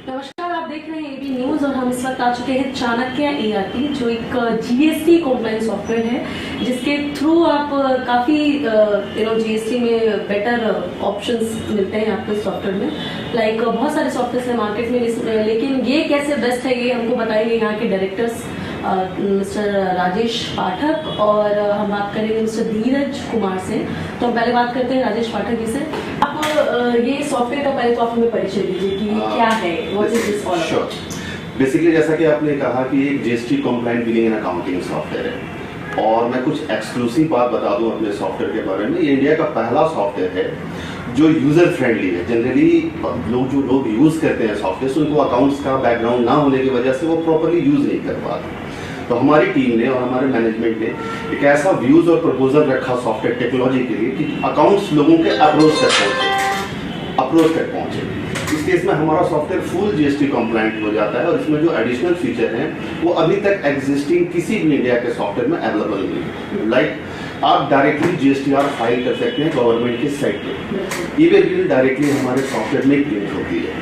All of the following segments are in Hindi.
नमस्कार, आप देख रहे हैं एबी न्यूज और हम इस वक्त आ चुके हैं चाणक्य एआरपी, जो एक जीएसटी कंप्लायंस सॉफ्टवेयर है जिसके थ्रू आप काफ़ी जीएसटी में बेटर ऑप्शंस मिलते हैं आपको इस सॉफ्टवेयर में। लाइक बहुत सारे सॉफ्टवेयर हैं मार्केट में, लेकिन ये कैसे बेस्ट है ये हमको बताएंगे यहाँ के डायरेक्टर्स मिस्टर राजेश पाठक, और हम बात करेंगे मिस्टर धीरज कुमार से। तो हम पहले बात करते हैं राजेश पाठक जी से। आप ये सॉफ्टवेयर का पहले तो आप हमें परिचय दीजिए कि क्या है, what is this all about. Basically जैसा कि आपने कहा कि एक GST compliant billing and accounting software है, और मैं कुछ एक्सक्लूसिव बात बता दूं अपने सॉफ्टवेयर के बारे में। ये इंडिया का पहला सॉफ्टवेयर है जो यूजर फ्रेंडली है। जनरली जो लोग यूज करते हैं सॉफ्टवेयर, उनको अकाउंट्स का बैकग्राउंड ना होने की वजह से वो प्रॉपरली यूज नहीं कर पाते। तो हमारी टीम ने और हमारे मैनेजमेंट ने एक ऐसा व्यूज और प्रपोजल रखा सॉफ्टवेयर टेक्नोलॉजी के लिए कि अकाउंट्स लोगों के अप्रोच तक पहुंचे। इस केस में हमारा सॉफ्टवेयर फुल जीएसटी कंप्लायंट हो जाता है, और इसमें जो एडिशनल फीचर हैं वो अभी तक एग्जिस्टिंग किसी भी इंडिया के सॉफ्टवेयर में अवेलेबल नहीं है। लाइक आप डायरेक्टली जीएसटीआर फाइल कर सकते हैं गवर्नमेंट के साइट पे, ई-वे बिल डायरेक्टली हमारे सॉफ्टवेयर में प्रिंट होती है।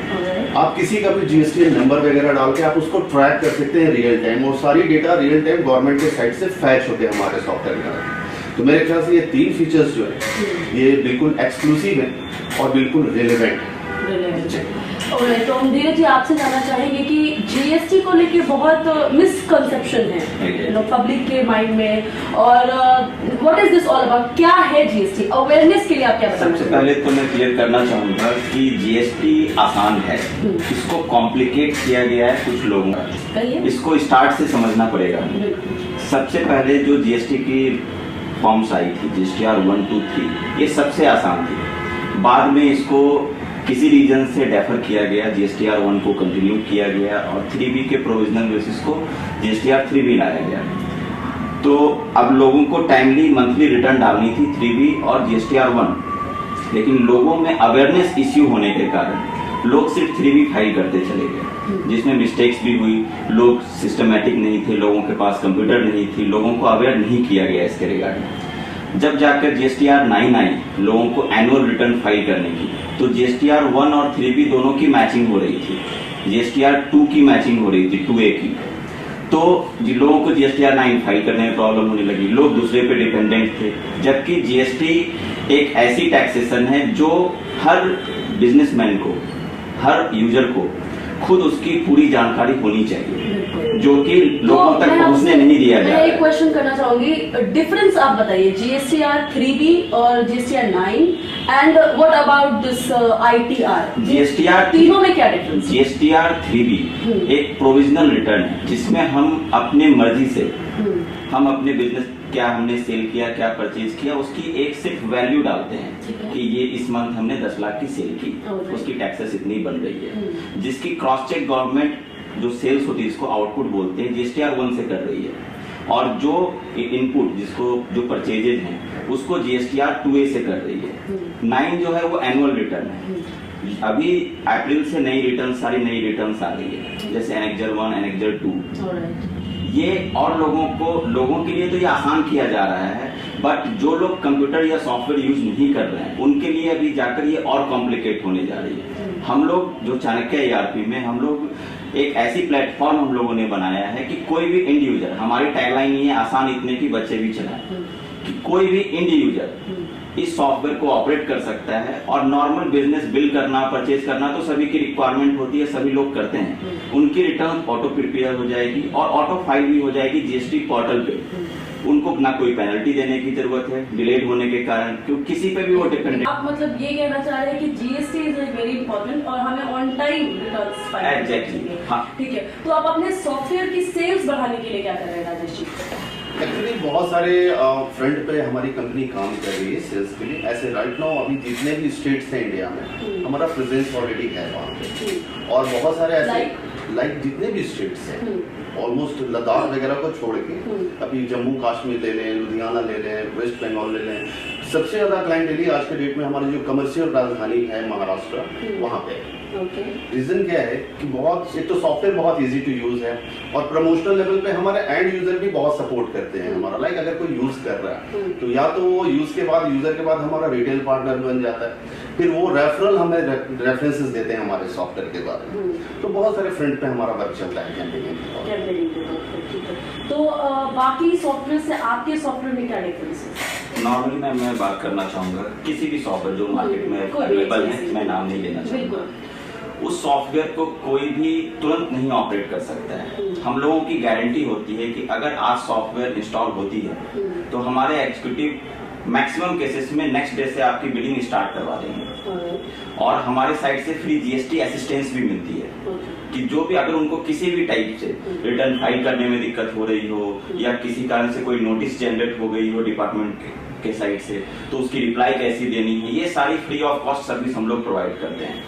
आप किसी का भी जीएसटी नंबर वगैरह डाल के आप उसको ट्रैक कर सकते हैं रियल टाइम, और सारी डेटा रियल टाइम गवर्नमेंट के साइट से फैच होते हैं हमारे सॉफ्टवेयर में। तो मेरे ख्याल से ये 3 फीचर्स जो है ये बिल्कुल एक्सक्लूसिव है और बिल्कुल रिलेवेंट है। तो हम धीरज जी आपसे जानना चाहेंगे कि जीएसटी को लेके बहुत मिसकंसेप्शन है पब्लिक के माइंड में, और what is this all about, क्या है जीएसटी, अवेयरनेस के लिए आप क्या बताना सबसे पहले तो मैं क्लियर करना चाहूंगा कि जीएसटी आसान है, इसको कॉम्प्लिकेट किया गया है कुछ लोगों का, इसको स्टार्ट से समझना पड़ेगा। सबसे पहले जो जीएसटी की फॉर्म्स आई थी जीएसटीआर 1, 2, 3, ये सबसे आसान थी। बाद में इसको किसी रीजन से डेफर किया गया, जीएसटीआर 1 को कंटिन्यू किया गया, और 3B के प्रोविजनल बेसिस को जीएसटीआर 3B लाया गया। तो अब लोगों को टाइमली मंथली रिटर्न डालनी थी 3B और जीएसटीआर 1, लेकिन लोगों में अवेयरनेस इश्यू होने के कारण लोग सिर्फ 3B फाइल करते चले गए, जिसमें मिस्टेक्स भी हुई। लोग सिस्टमैटिक नहीं थे, लोगों के पास कंप्यूटर नहीं थी, लोगों को अवेयर नहीं किया गया इसके रिगार्डिंग। जब जाकर जीएसटीआर 9 आई लोगों को एनुअल रिटर्न फाइल करने की, तो जीएसटीआर 1 और 3B दोनों की मैचिंग हो रही थी, जीएसटीआर 2 की मैचिंग हो रही थी 2A की। तो जिन लोगों को जीएसटीआर 9 फाइल करने में प्रॉब्लम होने लगी, लोग दूसरे पे डिपेंडेंट थे। जबकि जीएसटी एक ऐसी टैक्सेशन है जो हर बिजनेसमैन को, हर यूजर को खुद उसकी पूरी जानकारी होनी चाहिए, जो कि लोगों तक पहुंचने नहीं दिया जाता। मैं एक क्वेश्चन करना चाहूंगी, डिफरेंस आप बताइए जीएसटीआर 3B और GSTR 9, and what about this ITR, GSTR तीनों में क्या डिफरेंस? जीएसटीआर 3B एक प्रोविजनल रिटर्न है, जिसमें हम अपने मर्जी से हम अपने बिजनेस क्या हमने सेल किया, क्या परचेज किया, उसकी एक सिर्फ वैल्यू डालते हैं कि ये इस मंथ हमने 10 लाख की सेल की, उसकी टैक्सेस इतनी बन रही है, जिसकी क्रॉस चेक गवर्नमेंट जो सेल्स होती है इसको आउटपुट बोलते हैं, जीएसटीआर 1 से कर रही है, और जो इनपुट जिसको जो परचेजेज हैं उसको जीएसटीआर 2A से कर रही है। 9 जो है वो एनुअल रिटर्न है। अभी अप्रैल से नई रिटर्न, सारी नई रिटर्न आ रही है, जैसे एनेक्जर 1, एनेक्जर 2। ये और लोगों के लिए तो ये आसान किया जा रहा है, बट जो लोग कंप्यूटर या सॉफ्टवेयर यूज नहीं कर रहे हैं उनके लिए अभी जाकर ये और कॉम्प्लिकेट होने जा रही है। हम लोग जो चाणक्य एआरपी में हम लोग एक ऐसी प्लेटफॉर्म हम लोगों ने बनाया है कि कोई भी इंड यूजर, हमारी टैगलाइन ये है आसान इतने की बच्चे भी चलाएं, कि कोई भी इंड यूजर इस सॉफ्टवेयर को ऑपरेट कर सकता है। और नॉर्मल बिजनेस बिल करना, परचेज करना तो सभी की रिक्वायरमेंट होती है, सभी लोग करते हैं। उनकी रिटर्न ऑटो प्रिपेयर हो जाएगी और ऑटो फाइल भी हो जाएगी जीएसटी पोर्टल पे। उनको ना कोई पेनल्टी देने की जरूरत है डिलेड होने के कारण, क्योंकि किसी पे भी वो डिपेंडेंट। आप मतलब ये कहना चाह रहे हैं कि जीएसटी इज वेरी इंपॉर्टेंट और हमें ऑन टाइम रिटर्न्स फाइल करनी चाहिए। हाँ, ठीक है। तो आप अपने सॉफ्टवेयर की सेल्स बढ़ाने के लिए क्या कर रहे हैं राजेश जी? एक्चुअली बहुत सारे फ्रंट पे हमारी कंपनी काम कर रही है सेल्स के लिए। ऐसे राइट नाउ अभी जितने भी स्टेट्स हैं इंडिया में हमारा प्रेजेंस ऑलरेडी है वहाँ पे, और बहुत सारे ऐसे लाइक जितने भी स्टेट्स हैं ऑलमोस्ट लद्दाख वगैरह को छोड़ के, अभी जम्मू कश्मीर ले लें, लुधियाना ले लें, वेस्ट बंगाल ले लें, सबसे ज्यादा क्लाइंट डेली आज के डेट में हमारी जो कमर्शियल राजधानी है महाराष्ट्र, वहाँ पे ओके। रीजन क्या है कि बहुत एक तो सॉफ्टवेयर बहुत इजी टू यूज है और प्रमोशनल लेवल पे हमारे एंड यूजर भी बहुत सपोर्ट करते हैं हमारा। लाइक अगर कोई यूज कर रहा है तो या तो वो यूजर के बाद हमारा रिटेल पार्टनर बन जाता है, फिर वो रेफरल हमें रेफरेंसेस देते हैं हमारे सॉफ्टवेयर के बारे में। तो बहुत सारे फ्रंट पे हमारा वर्क चलता है कैंपेनिंग के। तो बाकी सॉफ्टवेयर से आपके सॉफ्टवेयर में क्या डिफरेंस है? नॉर्मली मैं बात करना चाहूंगा किसी भी सॉफ्टवेयर जो मार्केट में अवेलेबल है, मैं नाम नहीं लेना चाहूंगा, उस सॉफ्टवेयर को कोई भी तुरंत नहीं ऑपरेट कर सकता है। हम लोगों की गारंटी होती है कि अगर आज सॉफ्टवेयर इंस्टॉल होती है तो हमारे एग्जीक्यूटिव मैक्सिमम केसेस में नेक्स्ट डे से आपकी बिलिंग स्टार्ट करवा देंगे और हमारे साइड से फ्री जीएसटी असिस्टेंस भी मिलती है कि जो भी अगर उनको किसी भी टाइप से रिटर्न फाइल करने में दिक्कत हो रही हो या किसी कारण से कोई नोटिस जनरेट हो गई हो डिपार्टमेंट के साइड से, तो उसकी रिप्लाई कैसी देनी है, ये सारी फ्री ऑफ कॉस्ट सर्विस हम लोग प्रोवाइड करते हैं।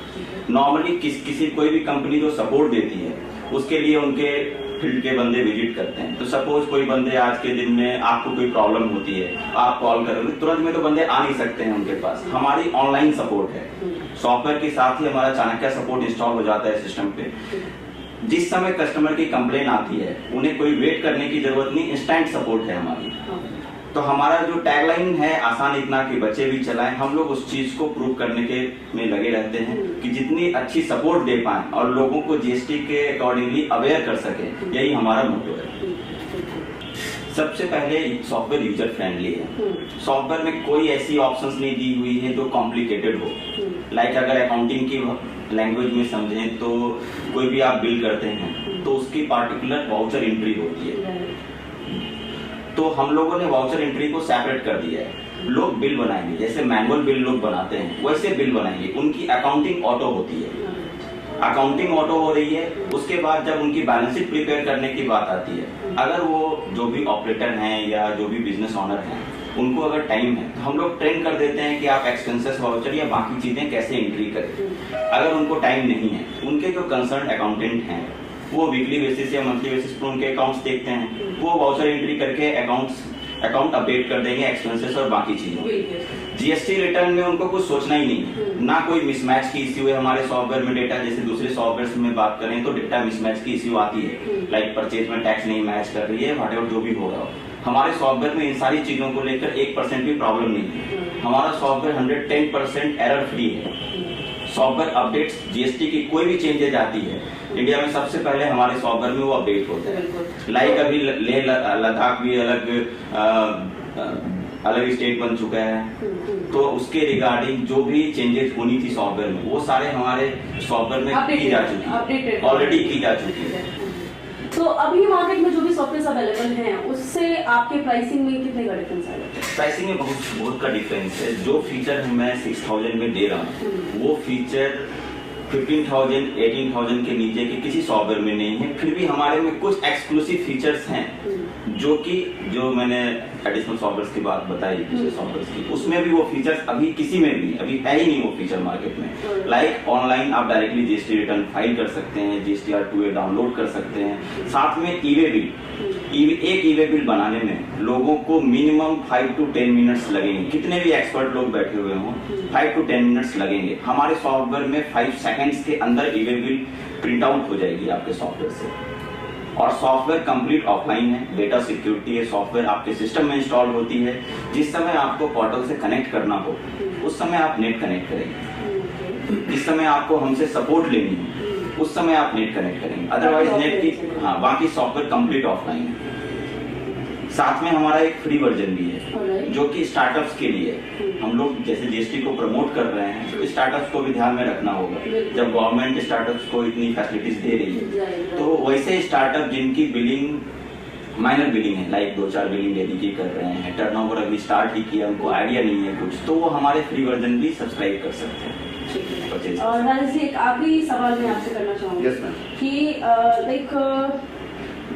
नॉर्मली किसी कोई भी कंपनी जो सपोर्ट देती है उसके लिए उनके फील्ड के बंदे विजिट करते हैं। तो सपोज कोई बंदे आज के दिन में आपको कोई प्रॉब्लम होती है, आप कॉल करोगे तुरंत में तो बंदे आ नहीं सकते हैं उनके पास। हमारी ऑनलाइन सपोर्ट है, सॉफ्टवेयर के साथ ही हमारा चाणक्य सपोर्ट इंस्टॉल हो जाता है सिस्टम पे। जिस समय कस्टमर की कंप्लेन आती है उन्हें कोई वेट करने की जरूरत नहीं, इंस्टेंट सपोर्ट है हमारी। तो हमारा जो टैगलाइन है आसान इतना कि बच्चे भी चलाएं, हम लोग उस चीज को प्रूव करने के में लगे रहते हैं कि जितनी अच्छी सपोर्ट दे पाएं और लोगों को जीएसटी के अकॉर्डिंगली अवेयर कर सके, यही हमारा मोटो है। सबसे पहले सॉफ्टवेयर यूजर फ्रेंडली है। सॉफ्टवेयर में कोई ऐसी ऑप्शंस नहीं दी हुई है जो कॉम्प्लिकेटेड हो। लाइक अगर अकाउंटिंग की लैंग्वेज में समझें तो कोई भी आप बिल करते हैं तो उसकी पार्टिकुलर वाउचर एंट्री होती है, तो हम लोगों ने वाउचर एंट्री को सेपरेट कर दिया है। लोग बिल बनाएंगे जैसे मैनुअल बिल लोग बनाते हैं वैसे बिल बनाएंगे, उनकी अकाउंटिंग ऑटो होती है। अकाउंटिंग ऑटो हो रही है, उसके बाद जब उनकी बैलेंस शीट प्रिपेयर करने की बात आती है, अगर वो जो भी ऑपरेटर हैं या जो भी बिजनेस ऑनर हैं उनको अगर टाइम है तो हम लोग ट्रेन कर देते हैं कि आप एक्सपेंसेस वाउचर या बाकी चीजें कैसे एंट्री करें। अगर उनको टाइम नहीं है, उनके जो कंसर्न अकाउंटेंट हैं वो वीकली बेसिस या मंथली बेसिस पर उनके अकाउंट्स देखते हैं, वो वाउचर एंट्री करके अकाउंट अपडेट कर देंगे, एक्सपेंसेस और बाकी चीजें। जीएसटी रिटर्न में उनको कुछ सोचना ही नहीं, ना कोई मिसमैच की इश्यू है हमारे सॉफ्टवेयर में। डेटा जैसे दूसरे सॉफ्टवेयर में बात करें तो डेटा मिसमैच की इश्यू आती है, लाइक परचेज में टैक्स नहीं मैच कर रही है, व्हाटएवर जो भी हो रहा हो। हमारे सॉफ्टवेयर में इन सारी चीजों को लेकर 1% भी प्रॉब्लम नहीं है। हमारा सॉफ्टवेयर 110% एरर फ्री है। सॉफ्टवेयर अपडेट्स जीएसटी की कोई भी चेंजेज आती है इंडिया में सबसे पहले हमारे सॉफ्टवेयर में वो अपडेट होता है। लाइक अभी लेह लद्दाख भी अलग स्टेट बन चुका है, तो उसके रिगार्डिंग जो भी चेंजेस होनी थी सॉफ्टवेयर में वो सारे हमारे सॉफ्टवेयर में की जा चुकी है, ऑलरेडी की जा चुकी है। तो अभी मार्केट में जो भी सॉफ्टवेयर अवेलेबल हैं उससे आपके प्राइसिंग में कितने का डिफरेंस आएगा? प्राइसिंग में बहुत का डिफरेंस है। जो फीचर मैं 6000 में दे रहा हूँ वो फीचर 15,000 18,000 के नीचे के किसी सॉफ्टवेयर में नहीं है। फिर भी हमारे में कुछ एक्सक्लूसिव फीचर्स हैं जो मैंने एडिशनल सॉफ्टवेयर की बात बताई दूसरे सॉफ्टवेयर की, उसमें भी वो फीचर्स अभी किसी में भी अभी है ही नहीं वो फीचर मार्केट में। लाइक ऑनलाइन आप डायरेक्टली जीएसटी रिटर्न फाइल कर सकते हैं, जीएसटीआर 2A डाउनलोड कर सकते हैं, साथ में ई-वे बिल। एक ई-वे बिल बनाने में लोगों को मिनिमम 5 to 10 मिनट्स लगेंगे। कितने भी एक्सपर्ट लोग बैठे हुए हों 5 to 10 मिनट्स लगेंगे। हमारे सॉफ्टवेयर में 5 सेकेंड्स के अंदर ई-वे बिल प्रिंट आउट हो जाएगी आपके सॉफ्टवेयर से। और सॉफ्टवेयर कंप्लीट ऑफलाइन है, डेटा सिक्योरिटी है, सॉफ्टवेयर आपके सिस्टम में इंस्टॉल होती है। जिस समय आपको पोर्टल से कनेक्ट करना हो उस समय आप नेट कनेक्ट करेंगे, जिस समय आपको हमसे सपोर्ट लेनी है उस समय आप नेट कनेक्ट करेंगे, अदरवाइज नेट की बाकी सॉफ्टवेयर कंप्लीट ऑफलाइन है। साथ में हमारा एक फ्री वर्जन भी है जो कि स्टार्टअप्स के लिए है। हम लोग जैसे जीएसटी को प्रमोट कर रहे हैं तो स्टार्टअप्स को भी ध्यान में रखना होगा। जब गवर्नमेंट स्टार्टअप्स को इतनी फैसिलिटीज दे रही है तो वैसे स्टार्टअप जिनकी बिलिंग माइनर बिलिंग है, लाइक 2-4 बिलिंग डेली की कर रहे हैं, टर्नओवर अभी स्टार्ट ही किया, उनको आइडिया नहीं है कुछ, तो वो हमारे फ्री वर्जन भी सब्सक्राइब कर सकते हैं। और राजेश जी, एक आखिरी सवाल मैं आपसे करना चाहूँगी कि लाइक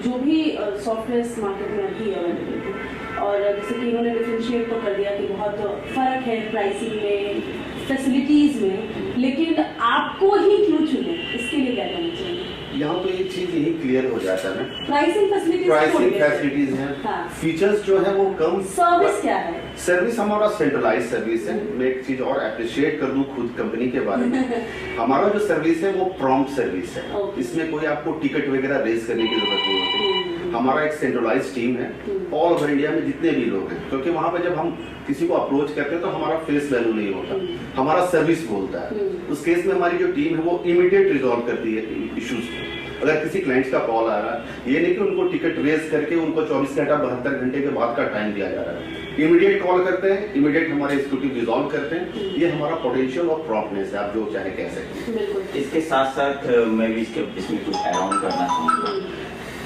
जो भी सॉफ्टवेयर मार्केट में अभी अवेलेबल है और जैसे कि इन्होंने डिफरेंशिएट तो कर दिया कि बहुत फर्क है प्राइसिंग में, फैसिलिटीज में, लेकिन आपको ही क्यों चुने, इसके लिए क्या करना चाहिए? यहाँ तो एक चीज चीज यही क्लियर हो जाता है ना, प्राइसिंग फैसिलिटीज हैं, हाँ। फीचर्स जो है वो कम। सर्विस क्या है? सर्विस हमारा सेंट्रलाइज सर्विस है। मैं एक चीज और अप्रिशिएट कर दूं खुद कंपनी के बारे में, हमारा जो सर्विस है वो प्रॉम्प्ट सर्विस है। Okay. इसमें कोई आपको टिकट वगैरह रेज करने की जरूरत नहीं होती। हमारा एक सेंट्रलाइज टीम है ऑल ओवर इंडिया में जितने भी लोग हैं, क्योंकि वहां पे जब हम किसी को अप्रोच करते हैं तो हमारा फेस वैल्यू नहीं होता, हमारा सर्विस बोलता है। उस केस में हमारी जो टीम है वो इमीडिएट रिजॉल्व करती है इश्यूज को। अगर किसी क्लाइंट्स का कॉल आ रहा है, ये नहीं कि उनको टिकट रेज करके उनको 24 घंटा 72 घंटे के बाद का टाइम दिया जा रहा है। इमीडिएट कॉल करते हैं, इमीडिएट हमारे एग्जीक्यूटिव रिजॉल्व करते हैं। ये हमारा पोटेंशियल और प्रॉम्प्टनेस है, आप जो चाहे कह सकते हैं। इसके साथ साथ मैं भी इसमें कुछ ऐड ऑन करना चाहूंगा।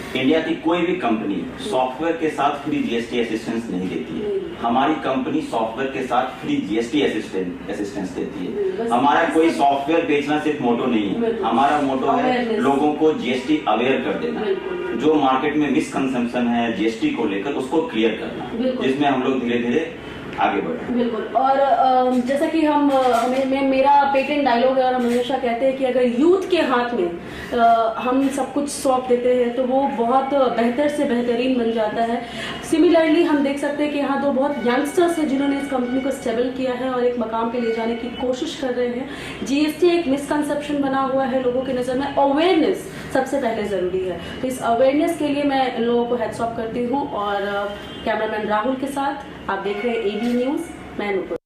इंडिया की कोई भी कंपनी सॉफ्टवेयर के साथ फ्री जीएसटी असिस्टेंस नहीं देती है। हमारी कंपनी सॉफ्टवेयर के साथ फ्री जीएसटी असिस्टेंस देती है। हमारा कोई सॉफ्टवेयर बेचना सिर्फ मोटो नहीं है, हमारा मोटो है लोगों को जीएसटी अवेयर कर देना, जो मार्केट में मिसकंसेप्शन है जीएसटी को लेकर उसको क्लियर करना, जिसमें हम लोग धीरे धीरे आगे बढ़े। बिल्कुल। और जैसा कि मेरा पेटेंट डायलॉग है और हम हमेशा कहते हैं कि अगर यूथ के हाथ में हम सब कुछ सौंप देते हैं तो वो बहुत बेहतर से बेहतरीन बन जाता है। सिमिलरली हम देख सकते हैं कि यहाँ दो बहुत यंगस्टर्स हैं जिन्होंने इस कंपनी को स्टेबल किया है और एक मकाम पे ले जाने की कोशिश कर रहे हैं। जीएसटी एक मिसकंसेप्शन बना हुआ है लोगों की नज़र में, अवेयरनेस सबसे पहले ज़रूरी है। तो इस अवेयरनेस के लिए मैं इन लोगों को हेड्स ऑफ करती हूँ। और कैमरामैन राहुल के साथ आप देख रहे हैं एबी न्यूज़, मैं नूपुर।